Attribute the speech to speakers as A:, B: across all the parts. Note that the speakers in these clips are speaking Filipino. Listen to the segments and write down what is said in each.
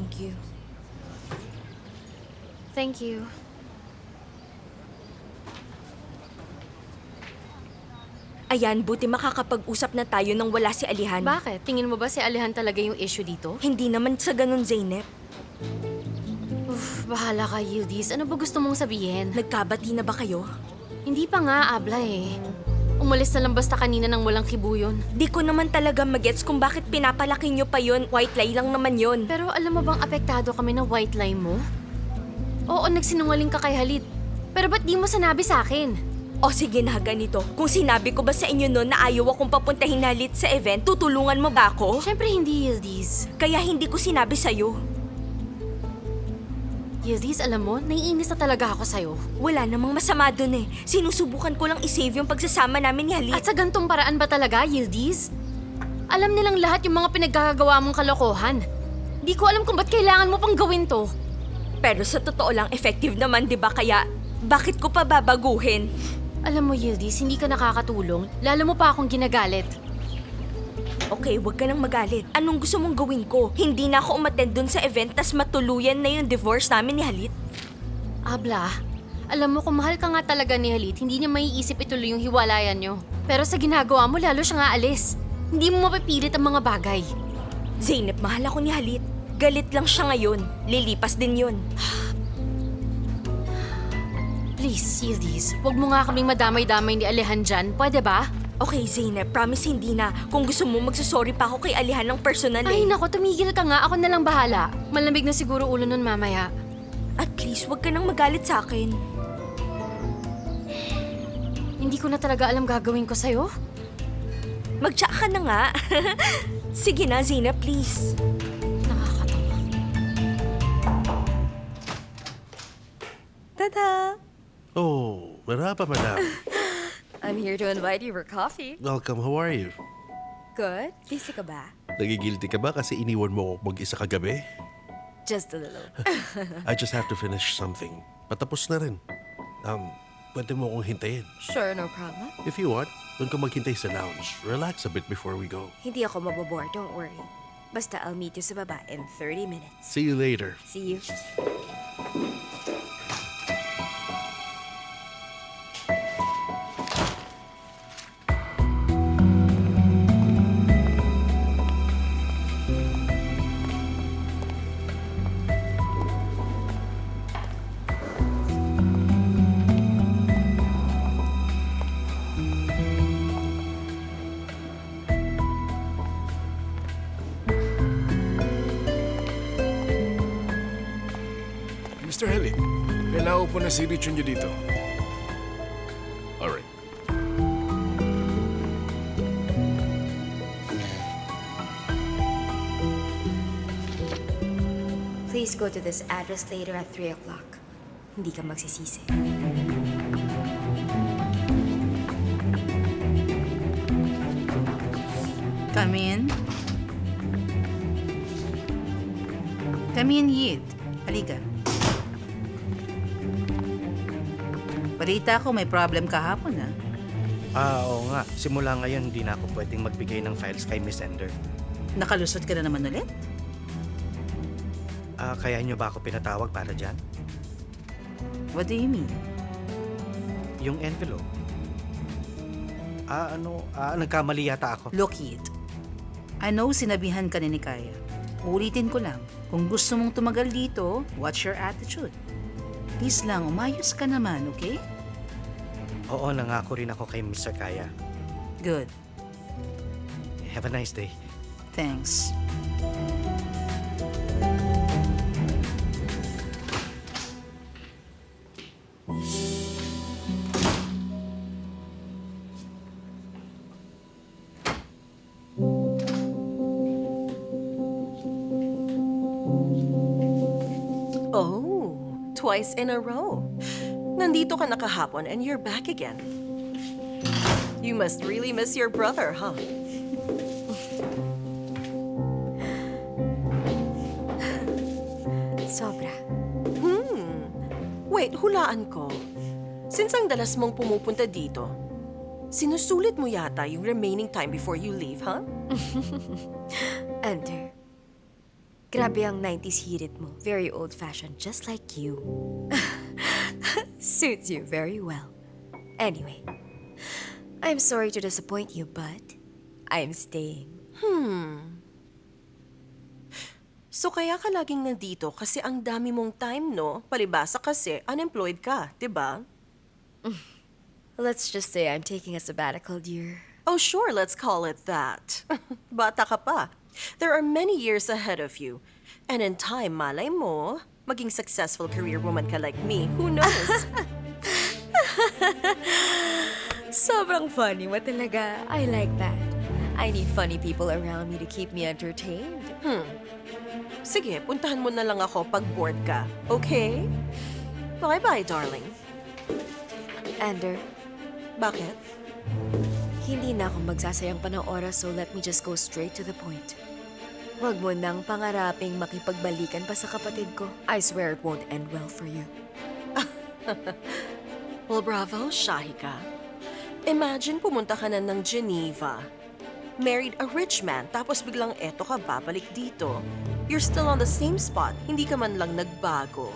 A: Thank you. Thank you.
B: Ayan, buti makakapag-usap na tayo nang wala si Alihan.
A: Bakit? Tingin mo ba si Alihan talaga yung issue dito?
B: Hindi naman sa ganun, Zeynep.
A: Bahala ka, Yildiz. Ano ba gusto mong sabihin?
B: Nagkabati na ba kayo?
A: Hindi pa nga, Abla eh. Umalis na lang basta kanina nang walang kibuyon.
B: Di ko naman talaga magets kung bakit pinapalaki nyo pa yon. White lie lang naman yon.
A: Pero alam mo bang apektado kami ng white lie mo? Oo, nagsinungaling ka kay Halit. Pero ba't di mo sinabi sa akin?
B: O sige na, ganito. Kung sinabi ko ba sa inyo noon na ayaw akong papuntahin Halit sa event, tutulungan mo ba ako?
A: Siyempre hindi, Yildiz.
B: Kaya hindi ko sinabi sa'yo.
A: Yildiz, alam mo, naiinis na talaga ako sa'yo.
B: Wala namang masama dun eh. Sinusubukan ko lang isave yung pagsasama namin ni Halit.
A: At sa gantong paraan ba talaga, Yildiz? Alam nilang lahat yung mga pinaggagawa mong kalokohan. Di ko alam kung ba't kailangan mo pang gawin to.
B: Pero sa totoo lang, effective naman, di ba? Kaya, bakit ko pa babaguhin?
A: Alam mo, Yildiz, hindi ka nakakatulong. Lalo mo pa akong ginagalit.
B: Okay, wag ka nang magalit. Anong gusto mong gawin ko? Hindi na ako umattend dun sa event tas matuluyan na yung divorce namin ni Halit?
A: Abla, alam mo kung mahal ka nga talaga ni Halit, hindi niya maiisip ituloy yung hiwalayan niyo. Pero sa ginagawa mo, lalo siya nga alis. Hindi mo mapipilit ang mga bagay.
B: Zeynep, mahal ako ni Halit. Galit lang siya ngayon. Lilipas din yun.
A: Please, Yildiz, huwag mo nga kaming madamay-damay ni Alihan dyan. Pwede ba?
B: Okay, Zeynep, promise hindi na. Kung gusto mo, magsasorry pa ako kay Alihan ng personal
A: Ay
B: eh.
A: nako, tumigil ka nga. Ako na lang bahala. Malamig na siguro ulo nun mamaya.
B: At please, wag ka nang magalit sa akin.
A: Hindi ko na talaga alam gagawin ko sa'yo.
B: Magtsa ka na nga. Sige na, Zeynep, please.
A: Nakakatawa.
C: Tada!
D: Oh, marhaba, madam.
C: I'm here to invite you for coffee.
D: Welcome, how are you?
C: Good. Busy ka ba?
D: Nagigilty ka ba kasi iniwan mo ako mag-isa kagabi?
C: Just a little.
D: I just have to finish something. Patapos na rin. Pwede mo akong hintayin.
C: Sure, no problem.
D: If you want, doon ka maghintay sa lounge. Relax a bit before we go.
C: Hindi ako mabobore, don't worry. Basta I'll meet you sa baba in 30 minutes.
D: See you later.
C: See you.
E: Mr. Helit, kailangan po na signature niyo dito. Alright.
C: Please go to this address later at 3 o'clock. Hindi ka magsisisi.
F: Come in. Come in, Yid. Halika. Balita ko may problem kahapon, ha?
G: Oo nga. Simula ngayon, hindi na ako pwedeng magbigay ng files kay Miss Ender.
F: Nakalusot ka na naman ulit?
G: Kaya niyo ba ako pinatawag para dyan?
F: What do you mean?
G: Yung envelope. Nagkamali yata ako.
F: Look, Yid. I know sinabihan ka ni Kaya. Ulitin ko lang. Kung gusto mong tumagal dito, watch your attitude. Please lang, umayos ka naman, okay?
G: Oo, nangako rin ako kay Mr. Kaya.
F: Good.
G: Have a nice day.
F: Thanks.
H: Oh, twice in a row. Nandito ka na kahapon and you're back again. You must really miss your brother, huh?
C: Sobra.
H: Wait, hulaan ko. Since ang dalas mong pumupunta dito, sinusulit mo yata yung remaining time before you leave, huh?
C: Enter. Grabe ang 90s hirit mo. Very old-fashioned, just like you. Suits you very well. Anyway, I'm sorry to disappoint you, but I'm staying.
H: So kaya ka laging nandito kasi ang dami mong time, no? Palibasa kasi unemployed ka, di ba?
C: Let's just say I'm taking a sabbatical, dear.
H: Oh sure, let's call it that. Bata ka pa. There are many years ahead of you. And in time, malay mo, maging successful career woman ka like me. Who knows?
C: Sobrang funny mo talaga. I like that. I need funny people around me to keep me entertained.
H: Sige, puntahan mo na lang ako pag bored ka. Okay? Bye-bye, darling.
C: Ander,
H: Bakit?
C: hindi na ako magsasayang pa ng oras, so let me just go straight to the point. Huwag mo nang pangaraping makipagbalikan pa sa kapatid ko. I swear it won't end well for you.
H: Well, bravo, Shahika. Imagine pumunta ka na ng Geneva. Married a rich man, tapos biglang eto ka babalik dito. You're still on the same spot, hindi ka man lang nagbago.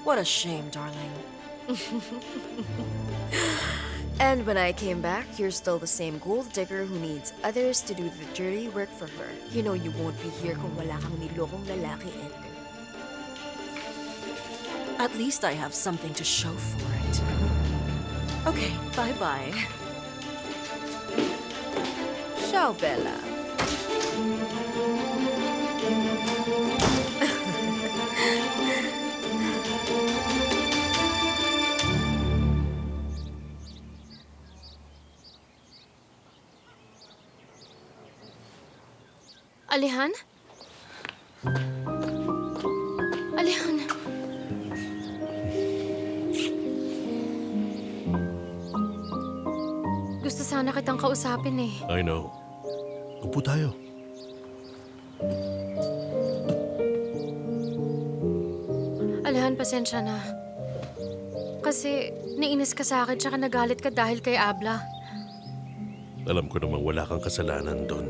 H: What a shame, darling.
C: And when I came back, you're still the same gold digger who needs others to do the dirty work for her. You know you won't be here kung wala kang nilokong lalaki, Ender.
H: At least I have something to show for it. Okay, bye-bye.
C: Ciao, Bella.
A: Alihan? Alihan? Gusto sana kitang kausapin eh.
D: I know. Upo tayo.
A: Alihan, pasensya na. Kasi nainis ka sa akin tsaka nagalit ka dahil kay Abla.
D: Alam ko namang wala kang kasalanan doon.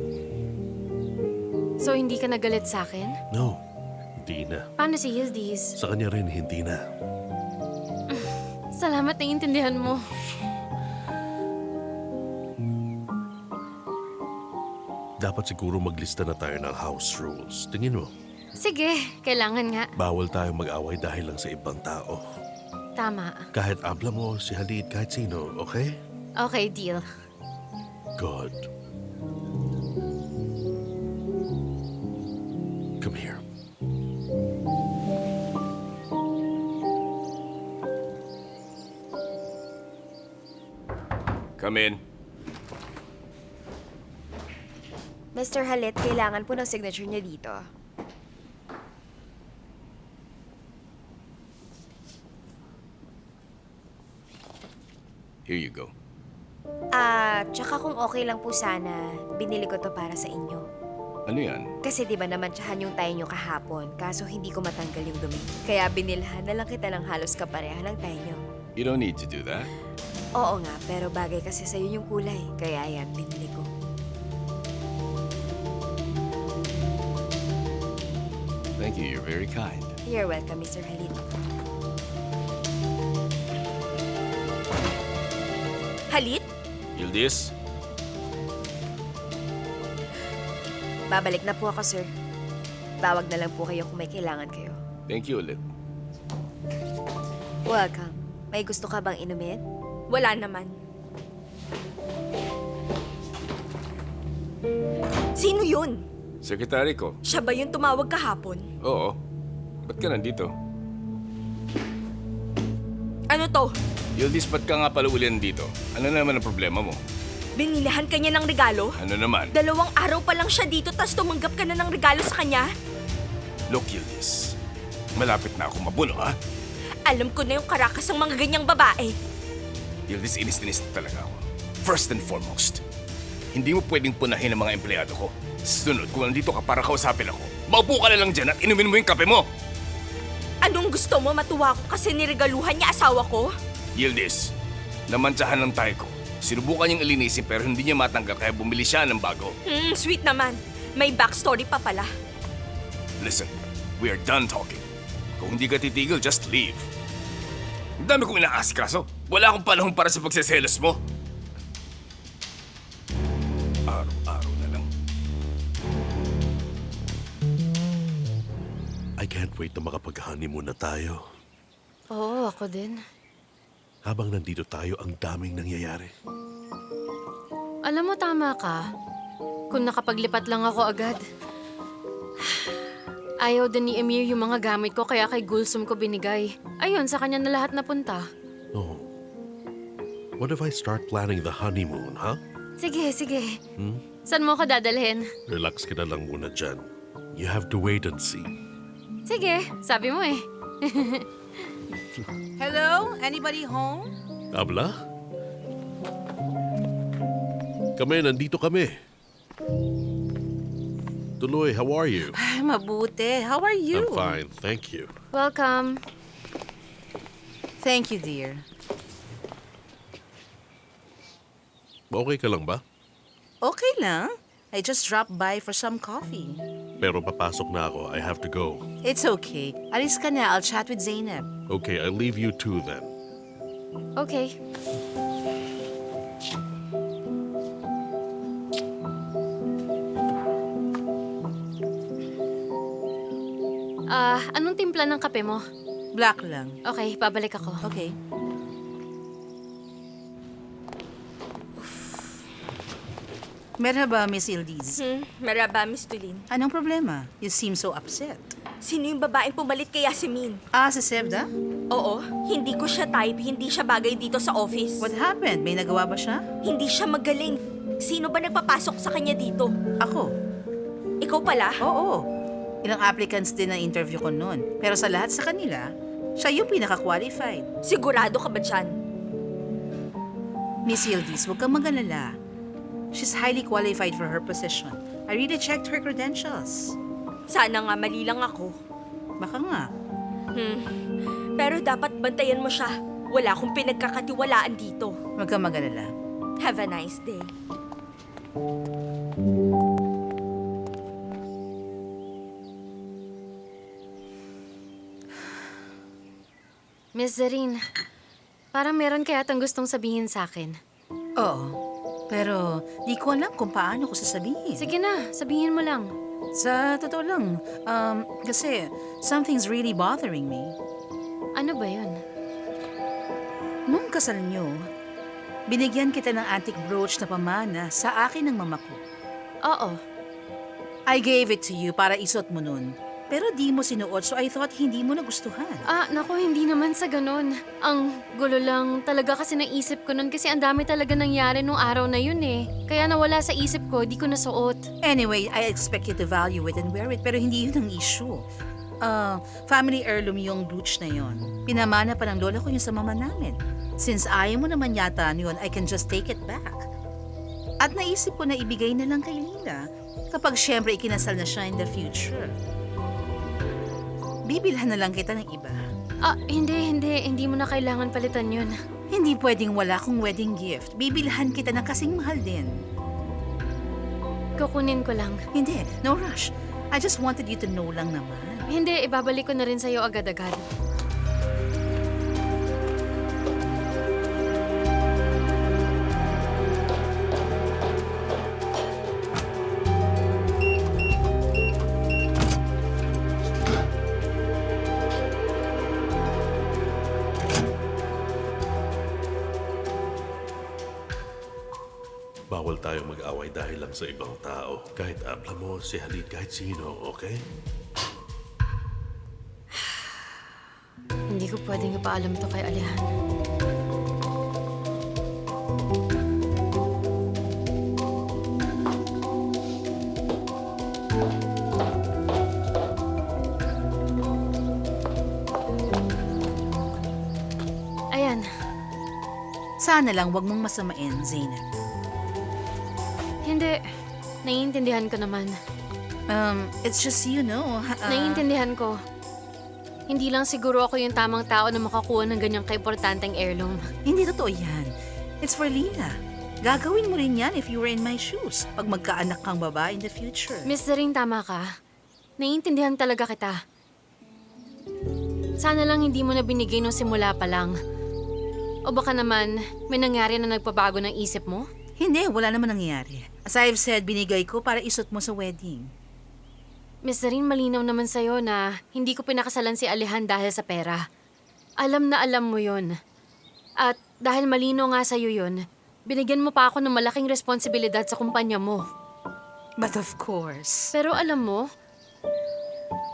A: So hindi ka nagalit sa akin?
D: No, hindi na.
A: Paano si Yildiz?
D: Sa kanya rin, hindi na.
A: Salamat na intindihan mo.
D: Dapat siguro maglista na tayo ng house rules. Tingin mo,
A: Sige, kailangan nga.
D: bawal tayo mag-away dahil lang sa ibang tao.
A: Tama.
D: Kahit Abla mo, si Halid, kahit sino, okay?
A: Okay, deal.
D: Good. Come here.
E: Come in.
C: Mr. Halit, kailangan po ng signature niya dito.
E: Here you go.
C: Tsaka kung okay lang po sana, binili ko to para sa inyo.
E: Ano yan?
C: Kasi di ba naman tsahan yung tayo nyo kahapon, kaso hindi ko matanggal yung dumi. Kaya binilhan na lang kita ng halos kapareha ng tayo nyo.
E: You don't need to do that.
C: Oo nga, pero bagay kasi sa'yo yung kulay. Kaya yan, binili ko.
E: Thank you, you're very kind.
C: You're welcome, Mr. Halit. Halit?
E: Yildiz?
C: Babalik na po ako, sir. Tawag na lang po kayo kung may kailangan kayo.
E: Thank you ulit.
C: Welcome. May gusto ka bang inumin? Wala naman. Sino yun?
E: Sekretary ko.
B: Siya ba yung tumawag kahapon?
E: Oo. Ba't ka nandito?
B: Ano to?
E: Yildiz, ba't ka nga pala ulian dito? Ano naman ang problema mo?
B: Binilihan ka niya ng regalo?
E: Ano naman?
B: 2 araw pa lang siya dito tas tumanggap ka na ng regalo sa kanya?
E: Look, Yildiz. Malapit na ako mabuno, ha?
B: Alam ko na yung karakas ng mga ganyang babae.
E: Yildiz, inis-inis na talaga ako. First and foremost, hindi mo pwedeng punahin ang mga empleyado ko. Sunod, kung nandito ka para kausapin ako, maupo ka na lang dyan at inumin mo yung kape mo!
B: Anong gusto mo? Matuwa ko kasi niregaluhan niya asawa ko?
E: Yildiz, namantsahan ng tayo ko. Sinubukan niyang ilinisin pero hindi niya matanggal kaya bumili siya ng bago.
B: Sweet naman. May backstory pa pala.
E: Listen, we are done talking. Kung hindi ka titigil, just leave. Ang dami kong inaasikaso. Wala akong panahon para sa pagseselos mo. Araw-araw na lang.
D: I can't wait na makapag-honeymoon na tayo.
A: Oo, ako din.
D: Habang nandito tayo, ang daming nangyayari.
A: Alam mo, tama ka. Kung nakapaglipat lang ako agad. Ayaw din ni Emir yung mga gamit ko kaya kay Gulsum ko binigay. Ayun, sa kanya na lahat napunta.
D: No. What if I start planning the honeymoon, huh?
A: Sige, sige. Saan mo ko dadalhin?
D: Relax ka na lang muna dyan. You have to wait and see.
A: Sige, sabi mo eh.
F: Hello? Anybody home?
D: Abla? Kami, nandito kami. Tuloy, how are you?
F: Ay, mabuti. How are you?
D: I'm fine, thank you.
A: Welcome.
F: Thank you, dear.
D: Okay ka lang ba?
F: Okay lang. I just dropped by for some coffee.
D: Pero papasok na ako. I have to go.
F: It's okay. Alis ka na. I'll chat with Zainab.
D: Okay, I'll leave you two then.
A: Okay. Anong timpla ng kape mo?
F: Black lang.
A: Okay, babalik ako.
F: Okay. Merhaba, Miss Ildiz.
B: Maraba, Miss Tulin.
F: Anong problema? You seem so upset.
B: Sino yung babaeng pumalit kay Yasemin?
F: Ah, si Sevda?
B: Oo, hindi ko siya type, hindi siya bagay dito sa office.
F: What happened? May nagawa ba siya?
B: Hindi siya magaling. Sino ba nagpapasok sa kanya dito?
F: Ako.
B: Ikaw pala?
F: Oo. Ilang applicants din ang interview ko noon. Pero sa lahat sa kanila, siya yung pinaka-qualified.
B: Sigurado ka ba dyan?
F: Miss Ildiz, huwag kang mag-alala. She's highly qualified for her position. I really checked her credentials.
B: Sana nga mali lang ako.
F: Baka nga.
B: Pero dapat bantayan mo siya. Wala akong pinagkakatiwalaan dito.
F: Huwag kang mag-alala.
B: Have a nice day.
A: Miss Zarine, parang meron kaya tang gustong sabihin sa akin.
F: Oo. Pero di ko alam kung paano ko sasabihin.
A: Sige na, sabihin mo lang.
F: Sa totoo lang, kasi something's really bothering me.
A: Ano ba yun?
F: Nung kasal niyo, binigyan kita ng antique brooch na pamana sa akin ng mama ko.
A: Oo.
F: I gave it to you para isot mo nun. Pero di mo sinuot, so I thought hindi mo nagustuhan.
A: Naku, hindi naman sa ganun. Ang gulo lang talaga kasi naisip ko nun kasi ang dami talaga nangyari nung araw na yun eh. Kaya nawala sa isip ko, di ko nasuot.
F: Anyway, I expect you to value it and wear it, pero hindi yun ang issue. Family heirloom yung brooch na yon. Pinamana pa ng lola ko yun sa mama namin. Since ayaw mo naman yata yun, I can just take it back. At naisip ko na ibigay na lang kay Lila kapag syempre ikinasal na siya in the future. Bibilhan na lang kita ng iba.
A: Hindi mo na kailangan palitan yun.
F: Hindi pwedeng wala kong wedding gift. Bibilhan kita ng kasing mahal din.
A: Kukunin ko lang.
F: Hindi, no rush. I just wanted you to know lang naman.
A: Hindi, ibabalik ko na rin sa'yo agad-agad.
D: Bawal tayong mag-away dahil lang sa ibang tao. Kahit abla mo, si Halid, kahit sino, okay?
A: Hindi ko pwedeng ipaalam to kay Alihan. Ayan.
F: Sana lang wag mong masamain, Zainab.
A: Hindi. Naiintindihan ko naman.
F: It's just, you know...
A: Naiintindihan ko. Hindi lang siguro ako yung tamang tao na makakuha ng ganyang kaimportanteng heirloom.
F: Hindi totoo yan. It's for Lila. Gagawin mo rin yan if you were in my shoes. Pag magkaanak kang babae in the future.
A: Miss Zarine, tama ka. Naiintindihan talaga kita. Sana lang hindi mo na binigay nung simula pa lang. O baka naman, may nangyari na nagpabago ng isip mo?
F: Hindi, wala naman nangyayari. As I've said, binigay ko para isot mo sa wedding.
A: Miss Zareen, malinaw naman sa'yo na hindi ko pinakasalan si Alehan dahil sa pera. Alam na alam mo yon. At dahil malinaw nga sa'yo yon, binigyan mo pa ako ng malaking responsibilidad sa kumpanya mo.
F: But of course.
A: Pero alam mo,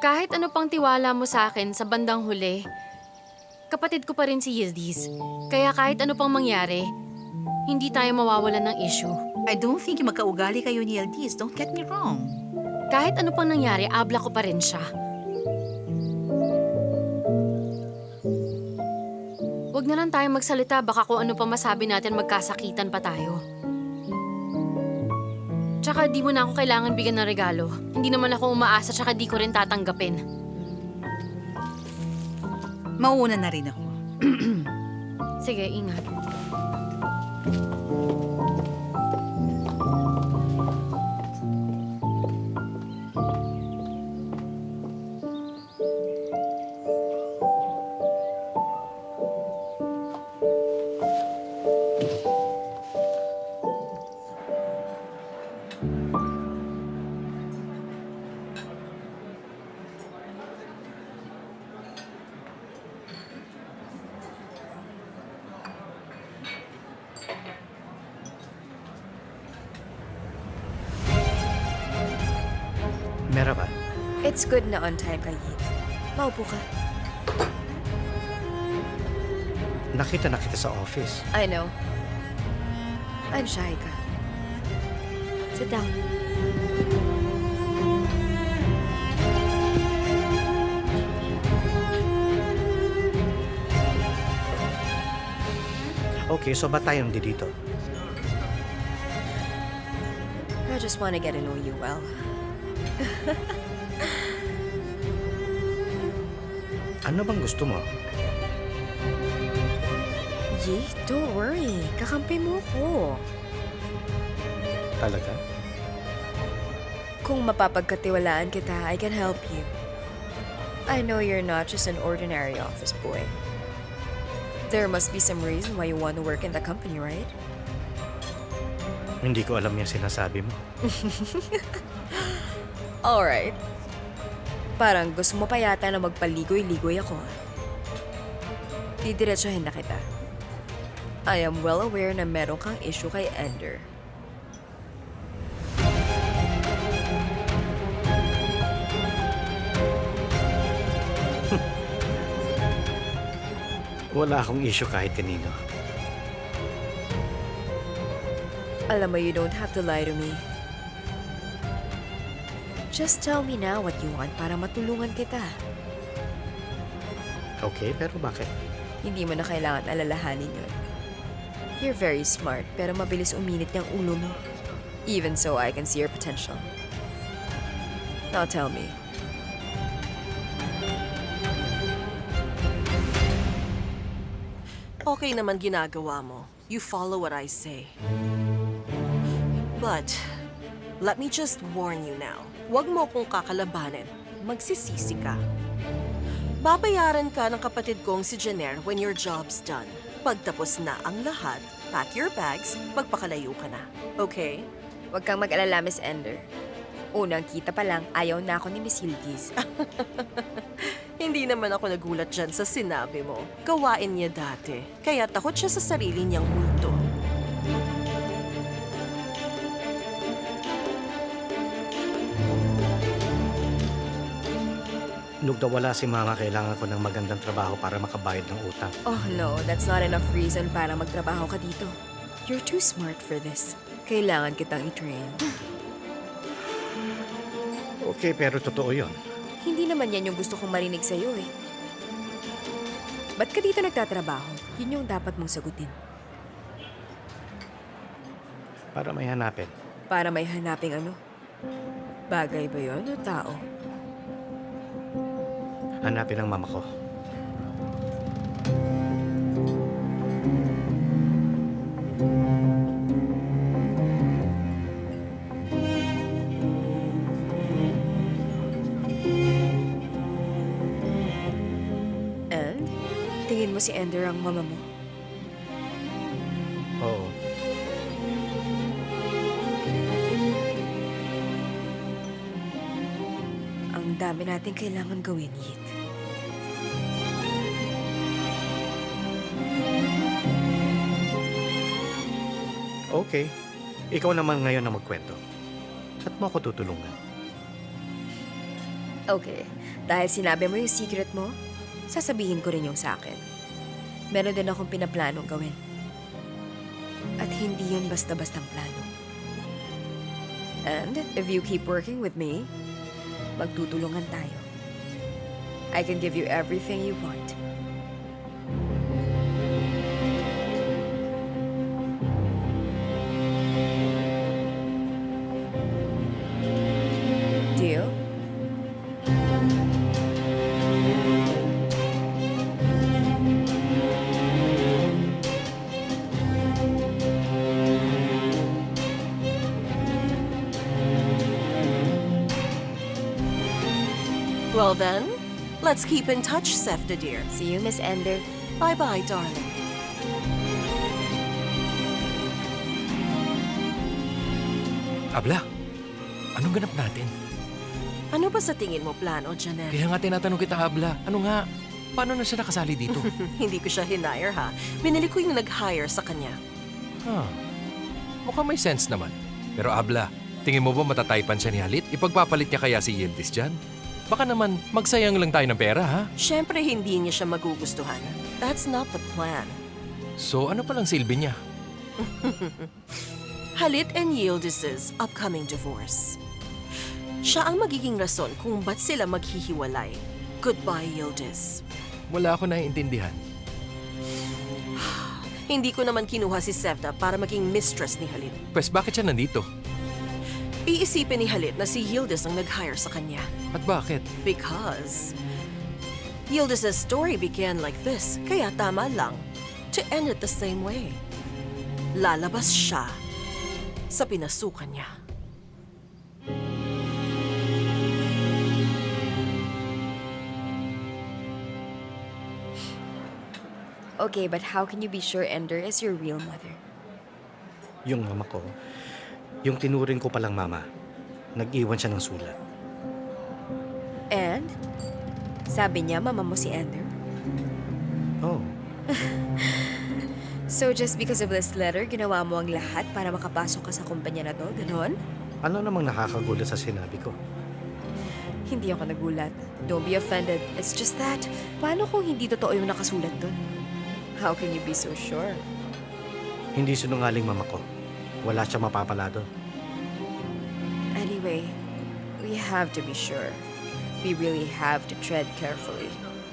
A: kahit ano pang tiwala mo sa akin sa bandang huli, kapatid ko pa rin si Yildiz. Kaya kahit ano pang mangyari, hindi tayo mawawalan ng issue.
F: I don't think yung magkaugali kayo ni Yildiz. Don't get me wrong.
A: Kahit ano pang nangyari, abla ko pa rin siya. Huwag na lang tayo magsalita, baka kung ano pa masabi natin magkasakitan pa tayo. Tsaka di mo na ako kailangan bigyan ng regalo. Hindi naman ako umaasa, tsaka di ko rin tatanggapin.
F: Mauuna na rin ako.
A: Sige, ingat.
G: Merhaba.
C: It's good na on time ka, Yit. Maupo ka.
G: Nakita na kita sa office.
C: I know. I'm Shahika. Sit down.
G: Okay, so ba't tayo nandito?
C: I just want to get to know you well.
G: Ano bang gusto mo?
C: Yi, don't worry. Kakampi mo ko.
G: Talaga?
C: Kung mapapagkatiwalaan kita, I can help you. I know you're not just an ordinary office boy. There must be some reason why you want to work in the company, right?
G: Hindi ko alam yung sinasabi mo.
C: Alright. Parang gusto mo pa yata na magpaligoy-ligoy ako. Didiretsuhin na kita. I am well aware na meron kang issue kay Ender.
G: Wala akong issue kahit kanino.
C: Alam mo, you don't have to lie to me. Just tell me now what you want para matulungan kita.
G: Okay, pero bakit?
C: Hindi mo na kailangan alalahanin yun. You're very smart, pero mabilis uminit yung ulo mo. Even so, I can see your potential. Now tell me,
H: Okay naman ginagawa mo. You follow what I say. But, let me just warn you now. Huwag mo kong kakalabanin. Magsisisi ka. Babayaran ka ng kapatid kong si Jenner when your job's done. Pagtapos na ang lahat, pack your bags, magpakalayo ka na. Okay?
C: huwag kang mag-alala, Miss Ender. Unang kita pa lang, ayaw na ako ni Miss Yildiz.
H: Hindi naman ako nagulat dyan sa sinabi mo. Gawain niya dati. Kaya takot siya sa sarili niyang multo.
G: Nung nawala si Mama, kailangan ko ng magandang trabaho para makabayad ng utang.
C: Oh no, that's not enough reason para magtrabaho ka dito. You're too smart for this. Kailangan kitang i-train.
G: Okay, pero totoo yun.
C: Hindi naman yan yung gusto kong marinig sa'yo eh. Ba't ka dito nagtatrabaho? Yun yung dapat mong sagutin.
G: Para may hanapin.
C: Para may hanaping ano? Bagay ba yun o tao?
G: Hanapin ang mama ko.
C: si Ender ang mama mo?
G: Oo.
C: Ang dami natin kailangan gawin, Yit.
G: Okay. Ikaw naman ngayon ang magkwento. At mo ako tutulungan.
C: Okay. Dahil sinabi mo yung secret mo, sasabihin ko rin yung sa akin. Meron din akong pinaplanong gawin. At hindi yun basta-bastang plano. And if you keep working with me, magtutulungan tayo. I can give you everything you want. Deal?
H: Well then, let's keep in touch, Sefta dear.
C: See you, Miss Ender.
H: Bye-bye, darling.
I: Abla, anong ganap natin?
H: Ano ba sa tingin mo plano, Janelle?
I: Kaya nga tinatanong kita, Abla. Ano nga? Paano na siya nakasali dito?
H: Hindi ko siya hinire, ha? Binili ko yung nag-hire sa kanya.
I: Huh. Mukhang may sense naman. Pero Abla, tingin mo ba matataypan siya ni Halit? Ipagpapalit niya kaya si Yildiz dyan? Baka naman magsayang lang tayo ng pera, ha?
H: Siyempre, hindi niya siya magugustuhan. That's not the plan.
I: So ano palang silbi niya?
H: Halit and Yildiz's upcoming divorce. Siya ang magiging rason kung ba't sila maghihiwalay. Goodbye, Yildiz.
I: Wala ako naiintindihan.
H: Hindi ko naman kinuha si Sevda para maging mistress ni Halit.
I: Pwes bakit siya nandito?
H: Iisipin ni Halit na si Yildiz ang nag-hire sa kanya.
I: At bakit?
H: Because Yildiz's story began like this, kaya tama lang to end it the same way. Lalabas siya sa pinasukan niya.
C: Okay, but how can you be sure Ender is your real mother?
G: Yung mama ko, yung tinuring ko palang mama, nag-iwan siya ng sulat.
C: And? Sabi niya, mama mo si Ender.
G: Oh,
C: So just because of this letter, ginawa mo ang lahat para makapasok ka sa kumpanya na to, ganon?
G: ano namang nakakagulat sa sinabi ko?
C: Hindi ako nagulat. Don't be offended. It's just that, paano kung hindi totoo yung nakasulat dun? How can you be so sure?
G: Hindi sinungaling mama ko. Wala siya mapapala doon.
C: Anyway, we have to be sure. We really have to tread carefully.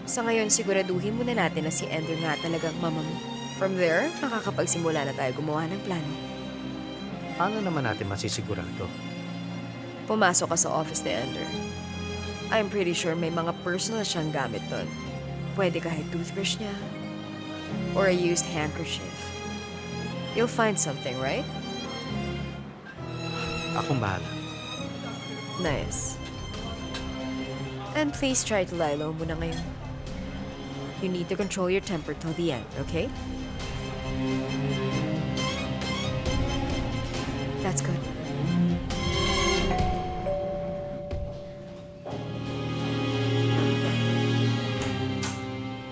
C: Sa ngayon, siguraduhin muna natin na si Ender nga talagang mama mo. From there, makakapagsimula na tayo gumawa ng plano.
G: Paano naman natin masisigurado?
C: Pumasok ka sa office ni Ender. I'm pretty sure may mga personal siyang gamit doon. Pwede kahit toothbrush niya. Or a used handkerchief. You'll find something, right?
G: Akong bahala.
C: Nice. And please try to lie low muna ngayon. You need to control your temper till the end, okay? That's good.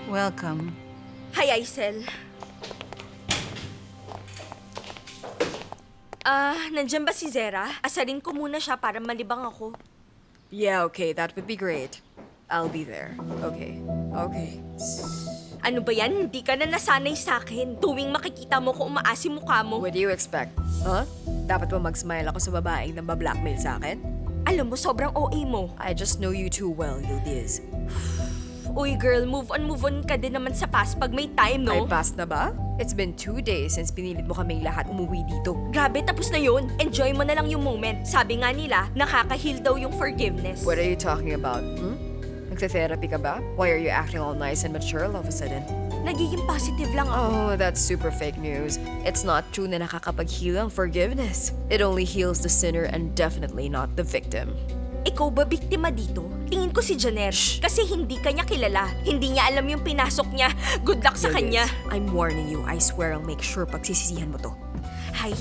F: Welcome.
B: Hi, Aisel. Nandyan ba si Zera? Asarin ko muna siya para malibang ako.
C: Yeah, okay, that would be great. I'll be there. Okay. Okay.
B: Ano ba yan? Hindi ka na nasanay sa akin. Tuwing makikita mo ko umaasim mukha mo.
C: What do you expect? Huh? Dapat ba mag-smile ako sa babaeng nang ba-blackmail sa akin?
B: Alam mo, sobrang OA mo.
C: I just know you too well, Yildiz.
B: Uy, girl, move on ka din naman sa past pag may time,
C: Ay,
B: no?
C: past na ba? It's been 2 days since pinilit mo kaming lahat umuwi dito.
B: Grabe, tapos na yun. Enjoy mo na lang yung moment. Sabi nga nila, nakaka-heal daw yung forgiveness.
C: What are you talking about? Nagte-therapy ka ba? Why are you acting all nice and mature all of a sudden?
B: Nagiging positive lang ako.
C: Oh, that's super fake news. It's not true na nakakapag-heal ang forgiveness. It only heals the sinner and definitely not the victim.
B: Ikaw ba biktima dito? Tingin ko si Janer. Kasi hindi kanya kilala. Hindi niya alam yung pinasok niya. Good luck sa kanya.
C: I'm warning you. I swear I'll make sure pagsisisihan mo to.
B: Hay.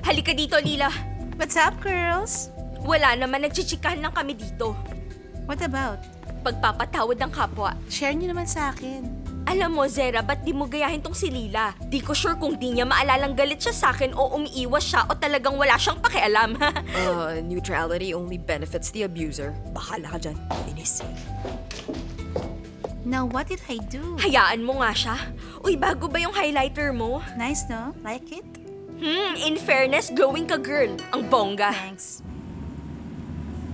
B: Halika dito, Lila.
F: What's up, girls?
B: Wala naman, nagchichikahan lang kami dito.
F: What about?
B: Pagpapatawad ng kapwa.
F: Share niyo naman sa akin.
B: Alam mo, Zera, ba't di mo gayahin tong si Lila? Di ko sure kung di niya maalalang galit siya sa akin o umiiwas siya o talagang wala siyang pakialam.
C: Neutrality only benefits the abuser. Bahala ka dyan. Inis.
F: Now, what did I do?
B: Hayaan mo nga siya. Uy, bago ba yung highlighter mo?
F: Nice, no? Like it?
B: In fairness, glowing ka, girl. Ang bongga.
F: Thanks.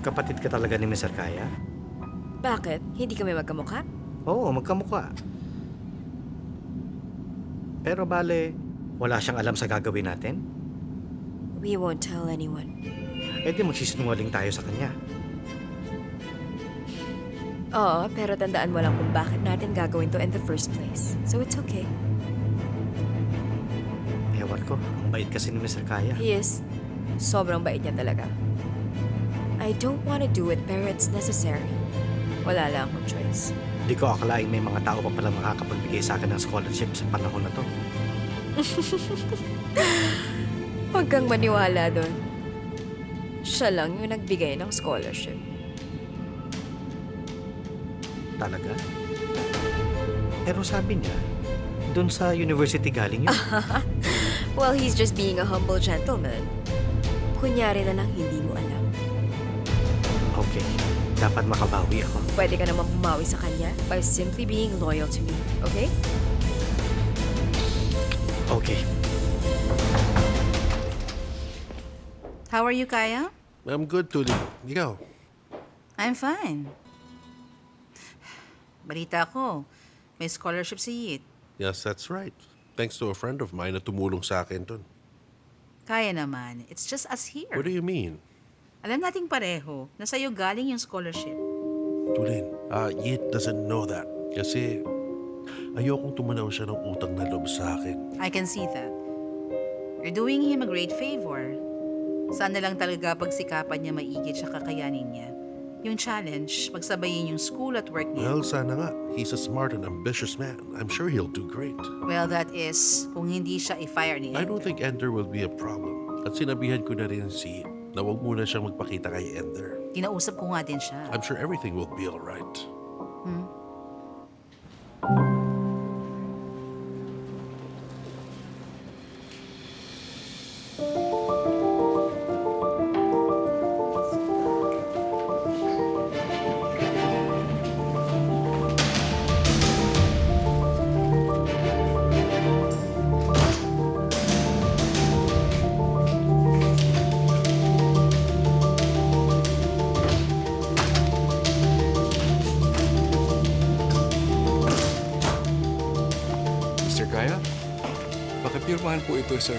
G: Kapatid ka talaga ni Mr. Kaya?
C: Bakit? Hindi kami magkamukha?
G: Oo, magkamukha. Pero bale, wala siyang alam sa gagawin natin?
C: We won't tell anyone.
G: Eh di magsisinungaling tayo sa kanya.
C: Oo, pero tandaan mo lang kung bakit natin gagawin to in the first place. So it's okay.
G: Ewan ko, ang bait kasi ni Mr. Kaya.
C: He is. Sobrang bait niya talaga. I don't want to do it, pero it's necessary. Wala lang akong choice.
G: Di ko akalaing may mga tao pa palang makakapagbigay sa akin ng scholarship sa panahon na to.
C: Huwag kang maniwala doon. Siya lang yung nagbigay ng scholarship.
G: Talaga? Pero sabi niya, doon sa university galing yun.
C: Well, he's just being a humble gentleman. Kunyari na lang hindi mo alam.
G: Okay, dapat makabawi ako.
C: Pwede ka naman bumawi sa kanya by simply being loyal to me, okay?
G: Okay.
F: How are you, Kaya?
D: I'm good, Tuli. Ikaw?
F: I'm fine. Balita ko, may scholarship si Yit.
D: Yes, that's right. Thanks to a friend of mine na tumulong sa akin dun.
F: Kaya naman, it's just us here.
D: What do you mean?
F: Alam nating pareho na sa'yo galing yung scholarship.
D: Tulin, Yit doesn't know that. Kasi ayokong tumanaw siya ng utang na loob sa akin.
F: I can see that. You're doing him a great favor. Sana lang talaga pagsikapan niya maigit siya kakayanin niya. Yung challenge, pagsabayin yung school at work niya.
D: Well, sana nga. He's a smart and ambitious man. I'm sure he'll do great.
F: Well, that is, kung hindi siya i-fire niya.
D: I don't think Ender will be a problem. At sinabihan ko na rin si Yit na huwag muna siyang magpakita kay Ender.
F: Kinausap ko nga din siya.
D: I'm sure everything will be alright.
E: Mr. Kaya? Pakipirmahan po ito, sir.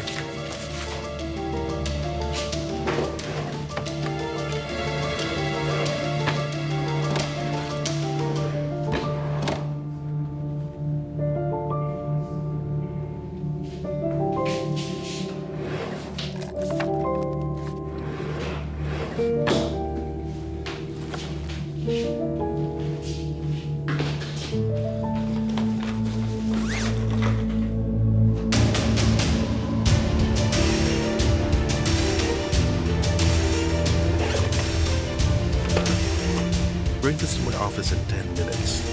D: Bring this to my office in 10 minutes.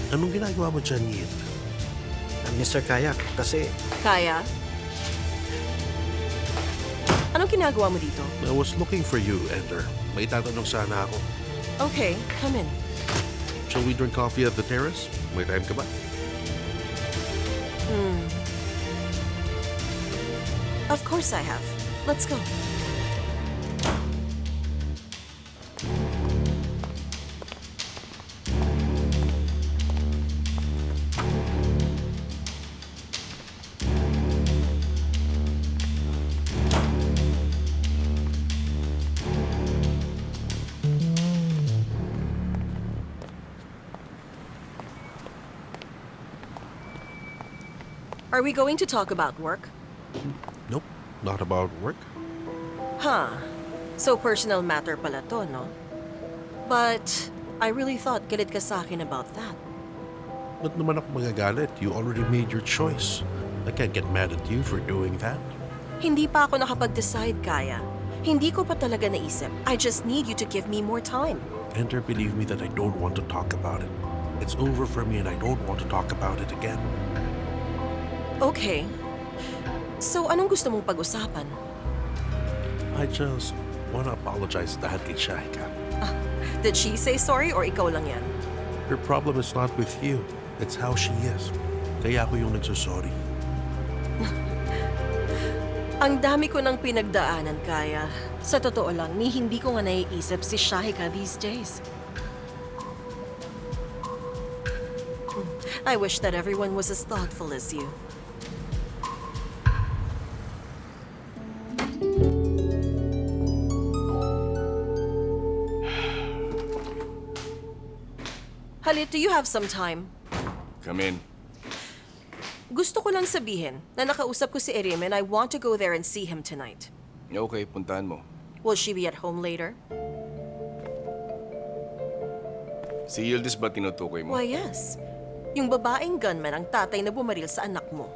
D: Anong ginagawa mo dyan, Yit?
G: Mr. Kaya, kasi
H: Kaya? Anong ginagawa mo dito?
D: I was looking for you, Ender. May tatanong sana ako.
H: Okay, come in.
D: Shall we drink coffee at the terrace? May time ka ba?
H: Of course I have. Let's go. Are we going to talk about work?
D: Nope, not about work.
H: Huh. So personal matter pala to, no? But I really thought galit ka sa akin about that.
D: Ba't naman ako magagalit? You already made your choice. I can't get mad at you for doing that.
H: Hindi pa ako nakapag-decide, Kaya. Hindi ko pa talaga naisip. I just need you to give me more time.
D: Enter, believe me that I don't want to talk about it. It's over for me and I don't want to talk about it again.
H: Okay. So anong gusto mong pag-usapan?
D: I just want to apologize dahil kay Shahika.
H: Did she say sorry or ikaw lang yan?
D: Her problem is not with you. It's how she is. Kaya ako yung nagsasorry.
H: Ang dami ko ng pinagdaanan, Kaya. Sa totoo lang, ni hindi ko nga naiisip si Shahika these days. I wish that everyone was as thoughtful as you. Halit, do you have some time?
E: Come in.
H: Gusto ko lang sabihin na nakausap ko si Erim and I want to go there and see him tonight.
E: Okay, puntahan mo.
H: Will she be at home later?
E: Si Yildiz ba tinutukoy mo?
H: Why, yes. Yung babaeng gunman ang tatay na bumaril sa anak mo.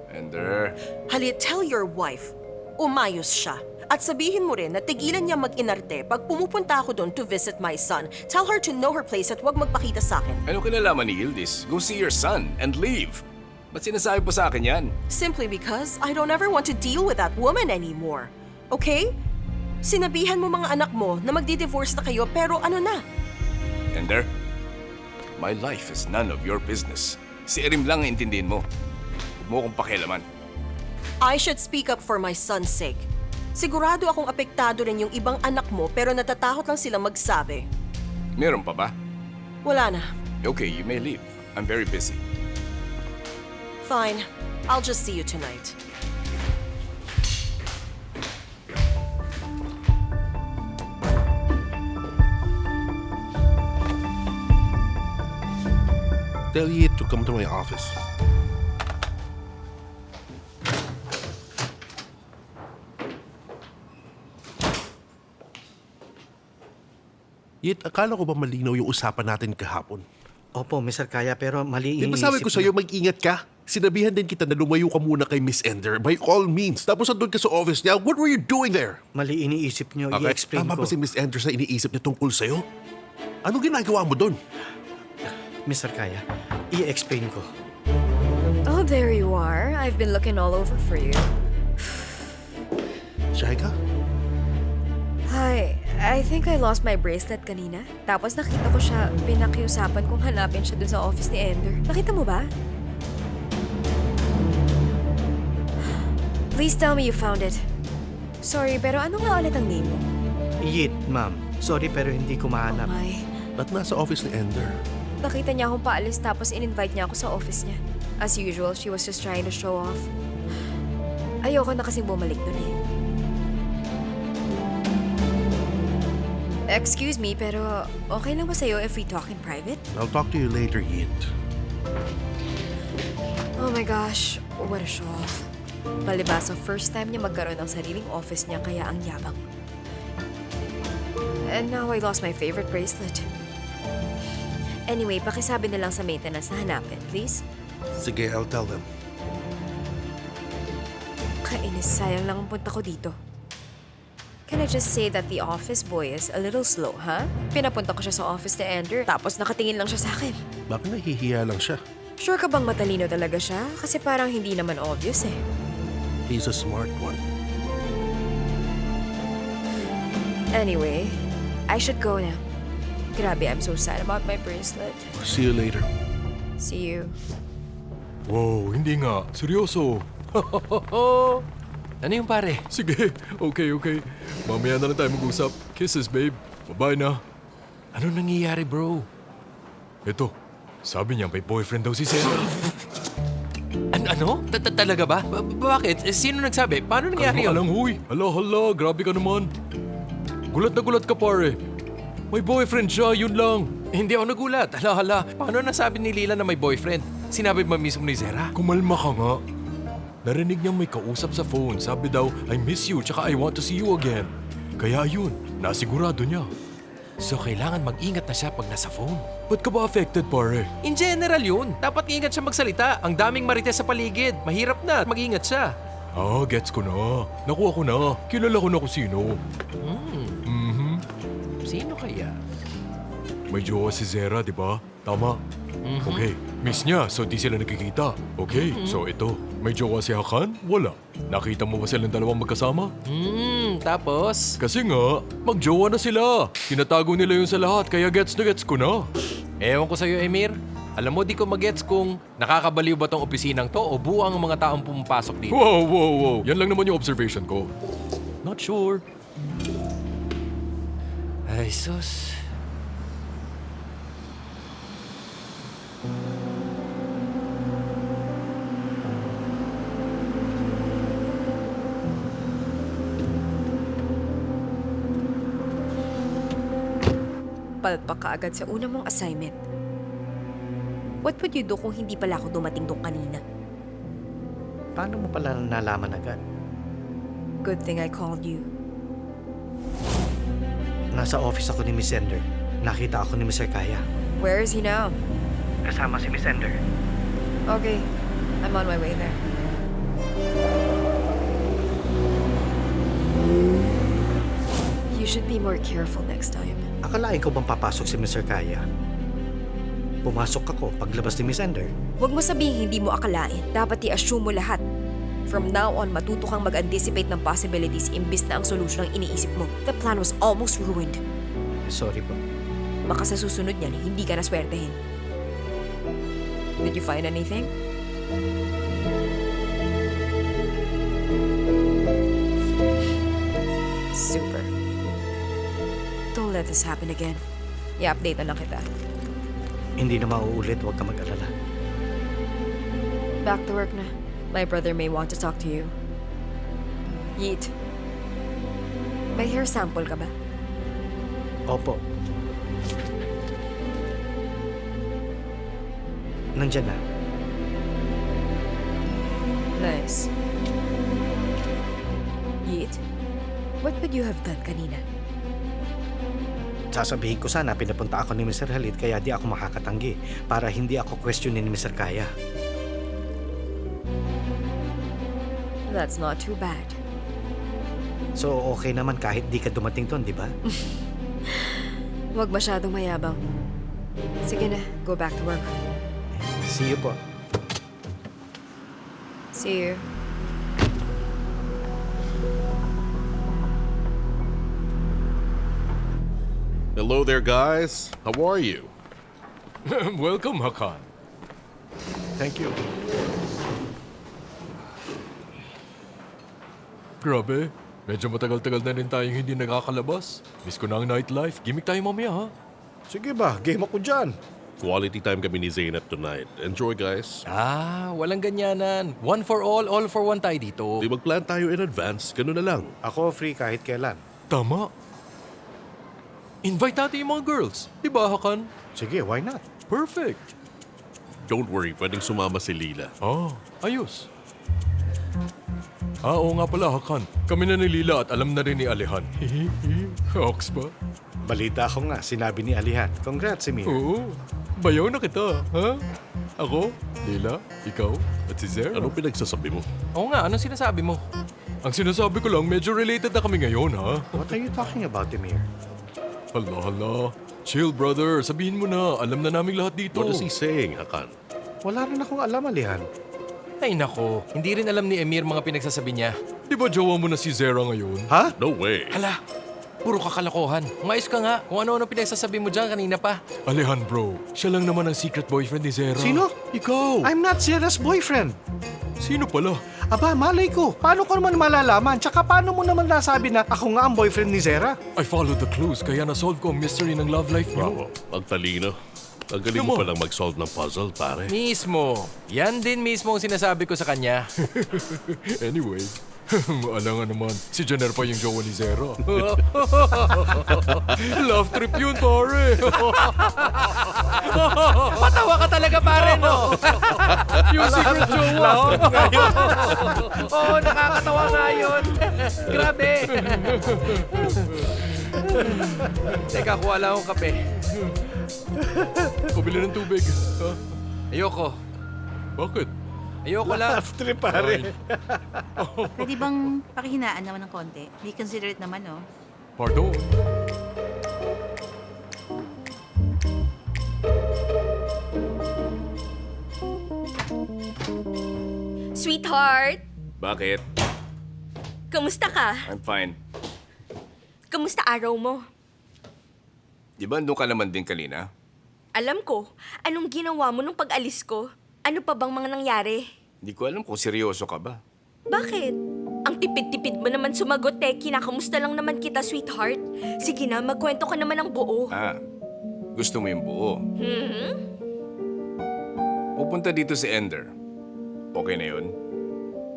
E: Ender,
H: Halit, tell your wife, umayos siya. At sabihin mo rin na tigilan niya mag-inarte pag pumupunta ako doon to visit my son. Tell her to know her place at huwag magpakita sa akin.
E: ano kinalaman ni Yildiz? Go see your son and leave. Ba't sinasabi po sa akin yan?
H: Simply because I don't ever want to deal with that woman anymore. Okay? Sinabihan mo mga anak mo na magdi-divorce na kayo pero ano na?
E: Ender, my life is none of your business. Si Erim lang ang intindihin mo. Huwag mo akong pakialaman.
H: I should speak up for my son's sake. Sigurado akong apektado rin yung ibang anak mo pero natatakot lang silang magsabi.
E: Meron pa ba?
H: Wala na.
E: Okay, you may leave. I'm very busy.
H: Fine. I'll just see you tonight.
D: Tell Yit to come to my office. Yit, akala ko ba malinaw yung usapan natin kahapon?
G: Opo, Mr. Kaya, pero mali
D: Di ba
G: iniisip
D: sabi ko sa'yo,
G: na-
D: mag-ingat ka? Sinabihan din kita na lumayo ka muna kay Miss Ender. By all means. Tapos andun ka sa office niya. What were you doing there?
G: Mali iniisip nyo, i-explain
D: Tama
G: ko.
D: ba si Miss Ender sa iniisip niya tungkol sa'yo? Anong ginagawa mo doon?
G: Mr. Kaya, i-explain ko.
C: Oh, there you are. I've been looking all over for you.
D: Shahika?
C: Hi, I think I lost my bracelet kanina. Tapos nakita ko siya, pinakiusapan kong hanapin siya dun sa office ni Ender. Nakita mo ba? Please tell me you found it. Sorry, pero ano nga ulit ang name mo?
G: Yit, ma'am. Sorry pero hindi ko mahanap.
C: Ay,
D: Ba't nasa office ni Ender?
C: nakita niya akong paalis tapos in-invite niya ako sa office niya. As usual, she was just trying to show off. Ayoko na kasing bumalik dun eh. Excuse me, pero okay lang ba sa'yo if we talk in private?
D: I'll talk to you later, Yit.
C: Oh my gosh, what a show-off. Palibasa, first time niya magkaroon ng sariling office niya kaya ang yabang. And now I lost my favorite bracelet. Anyway, pakisabi na lang sa maintenance na hanapin, please.
D: Sige, I'll tell them.
C: Kainis, sayang lang ang punta ko dito. Can I just say that the office boy is a little slow, huh? Pinapunta ko siya sa office ni Ender, tapos nakatingin lang siya sa akin.
D: Baka nahihiya lang siya.
C: Sure ka bang matalino talaga siya? Kasi parang hindi naman obvious eh.
D: He's a smart one.
C: Anyway, I should go now. Grabe, I'm so sad about my bracelet.
D: See you later.
C: See you.
I: Wow, hindi nga. Seryoso. Ano yung pare?
J: Sige, okay. Mamaya na lang tayo mag-usap. Kisses, babe. Bye-bye na.
I: Ano nangyayari, bro?
J: Ito, sabi niya may boyfriend daw si Sarah.
I: Ano? Talaga ba? Bakit? Sino nagsabi? Paano nangyari
J: Kalma ka
I: yun?
J: lang, huy. Hala, grabe ka naman. Gulat na gulat ka, pare. May boyfriend siya, yun lang.
I: Hindi ako nagulat. Hala. Paano nasabi ni Lila na may boyfriend? Sinabi ba mismo ni Zera?
J: Kumalma ka nga. Narinig niyang may kausap sa phone. Sabi daw, I miss you, tsaka I want to see you again. Kaya yun, nasigurado niya.
I: So kailangan mag-ingat na siya pag nasa phone.
J: Ba't ka ba affected, pare?
I: In general yun. Dapat ingat siya magsalita. Ang daming marites sa paligid. Mahirap na at mag-ingat siya.
J: Ah, gets ko na. Nakuha ko na. Kilala ko na kung sino.
I: Sino kaya?
J: May jowa si Zera, di ba? Tama. Okay, miss niya, so di sila nagkikita. Okay, so ito. May jowa si Hakan? Wala. Nakita mo ba silang dalawang magkasama?
I: Tapos?
J: Kasi nga, magjowa na sila. Tinatago nila yun sa lahat, kaya gets na gets ko na.
I: Ewan ko sa'yo, Emir. Alam mo, di ko magets kung nakakabaliw ba tong opisinang to o buwang ang mga taong pumapasok dito.
J: Wow. Yan lang naman yung observation ko. Not sure.
I: Ay, sus.
C: Palpak ka agad sa una mong assignment. What would you do kung hindi pala ako dumating doon kanina?
G: Paano mo pala nalaman agad?
C: Good thing I called you.
G: Nasa office ako ni Miss Ender. Nakita ako ni Mr. Kaya.
C: Where is he now?
G: Kasama si Miss Ender.
C: Okay, I'm on my way there. You should be more careful next time.
G: Akalain ko bang papasok si Mr. Kaya? Pumasok ako paglabas ni Miss Ender.
C: Huwag mo sabihin hindi mo akalain. Dapat i-assume mo lahat. From now on, matuto kang mag-anticipate ng possibilities imbis na ang solusyon ang iniisip mo. The plan was almost ruined.
G: Sorry po.
C: Baka sa susunod niyan, hindi ka naswertehin. Did you find anything? Super. Don't let this happen again. I-update na lang kita.
G: Hindi na mauulit, huwag ka mag-alala.
C: Back to work na. My brother may want to talk to you. Yeet. May hair sample ka ba?
G: Opo. Nandyan na.
C: Nice. Yeet, what would you have done kanina?
G: Sasabihin ko sana pinapunta ako ni Mr. Halit kaya di ako makakatanggi para hindi ako questionin ni Mr. Kaya.
C: That's not too bad.
G: So okay naman kahit di ka dumating doon, di ba?
C: Huwag masyadong mayabang. Sige na, go back to work.
G: See you po.
C: See you.
D: Hello there, guys. How are you?
J: Welcome, Hakan.
G: Thank you.
J: Grabe, medyo matagal-tagal na rin tayong hindi nakakalabas. Miss ko na ang nightlife. Gimik tayo mamaya, ha?
D: Sige ba, game ako dyan. Quality time kami ni Zainab tonight. Enjoy, guys.
I: Walang ganyanan. One for all for one tayo dito.
D: Di mag-plan tayo in advance. Ganun na lang.
G: Ako free kahit kailan.
J: Tama. Invite natin yung mga girls. Di ba, Hakan?
G: Sige, why not?
J: Perfect.
D: Don't worry, pwedeng sumama si Lila.
J: Ayos. Oo nga pala, Hakan. Kami na ni Lila at alam na rin ni Alehan. Hawks ba?
G: Balita ko nga, sinabi ni Alihan. Congrats, Emir.
J: Oo. Bayaw na kita, ha? Ako, Lila, ikaw, at si Zara.
D: Anong pinagsasabi mo?
I: Oo nga, anong sinasabi mo?
J: Ang sinasabi ko lang, medyo related na kami ngayon, ha?
G: What are you talking about, Emir?
J: Hala. Chill, brother. Sabihin mo na. Alam na naming lahat dito.
D: What is he saying, Hakan?
G: Wala rin akong alam, Alihan.
I: Ay nako, hindi rin alam ni Emir mga pinagsasabi niya.
J: Di ba jowa mo na si Zara ngayon?
G: Ha?
D: No way.
I: Hala, puro kakalokohan. Umayos ka nga kung ano-ano pinagsasabi mo dyan kanina pa.
J: Alehan, bro. Siya lang naman ang secret boyfriend ni Zara.
G: Sino?
J: Ikaw.
G: I'm not Sarah's boyfriend.
J: Sino pala?
G: Aba, malay ko. Paano ko naman malalaman? Tsaka paano mo naman nasabi na ako nga ang boyfriend ni Zara?
J: I followed the clues kaya na-solve ko ang mystery ng love life
D: Bravo.
J: niyo.
D: Pagtalino. Ang galing mo
J: Come on.
D: palang mag-solve ng puzzle, pare.
I: Mismo. Yan din mismo ang sinasabi ko sa kanya.
J: Anyway, Alam nga naman, si Janer pa yung jowa ni Zera. Love trip yun, pare.
I: Patawa ka talaga, pare, no?
J: Yung secret jowa.
I: Oo, nakakatawa nga yun. Grabe. Teka, kuha lang akong kape.
J: Pabili ng tubig. Ha?
I: Ayoko.
J: Bakit?
I: Ayoko lang.
D: After pare.
F: Pwede bang pakihinaan naman ng konti? Be considerate naman, oh.
J: Pardon.
B: Sweetheart,
E: Bakit?
B: kamusta ka?
E: I'm fine.
B: Kamusta araw mo?
E: Di ba doon ka naman din kanina?
B: Alam ko, anong ginawa mo nung pag-alis ko? Ano pa bang mga nangyari?
E: Hindi ko alam kung seryoso ka ba.
B: Bakit? Ang tipid-tipid mo naman sumagot eh. Kinakamusta lang naman kita, sweetheart. Sige na, magkwento ka naman ng buo.
E: Ah, gusto mo yung buo.
B: Hmm?
E: Pupunta dito si Ender. Okay na yun?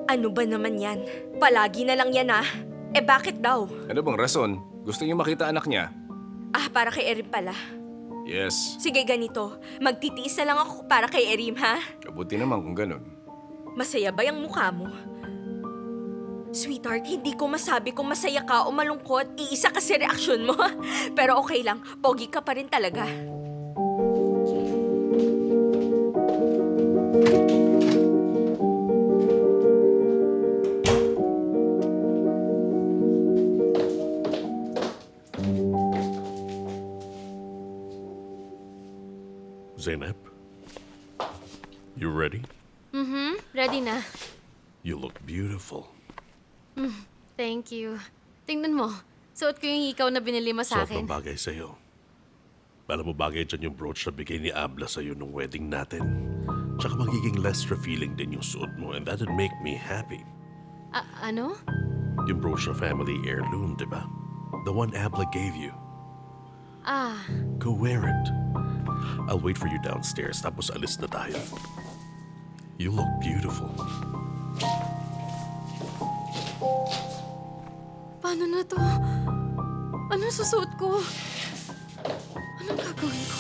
B: Ano ba naman yan? Palagi na lang yan ah. Eh bakit daw?
E: Ano bang rason? Gusto niya makita anak niya?
B: Ah, para kay Erin pala.
E: Yes.
B: Sige ganito, magtitiis na lang ako para kay Erin ha?
E: Kabuti naman kung ganun.
B: Masaya ba yung mukha mo? Sweetheart, hindi ko masabi kung masaya ka o malungkot. Iisa kasi reaksyon mo. Pero okay lang, pogi ka pa rin talaga.
D: Zeynep, you ready?
A: Ready na.
D: You look beautiful.
A: Thank you. Tingnan mo. Suot ko yung hikaw na binili mo sa
D: Sobrang
A: akin.
D: bagay sa'yo. Alam mo, bagay dyan yung brooch na bigay ni Abla sa'yo nung wedding natin. Tsaka magiging less revealing din yung suot mo, and that'd make me happy.
A: Ano?
D: Yung brooch na family heirloom, di ba? The one Abla gave you.
A: Ah,
D: Go wear it. I'll wait for you downstairs, tapos alis na tayo. You look beautiful.
A: paano na to? Ano susuot ko? Anong gagawin ko?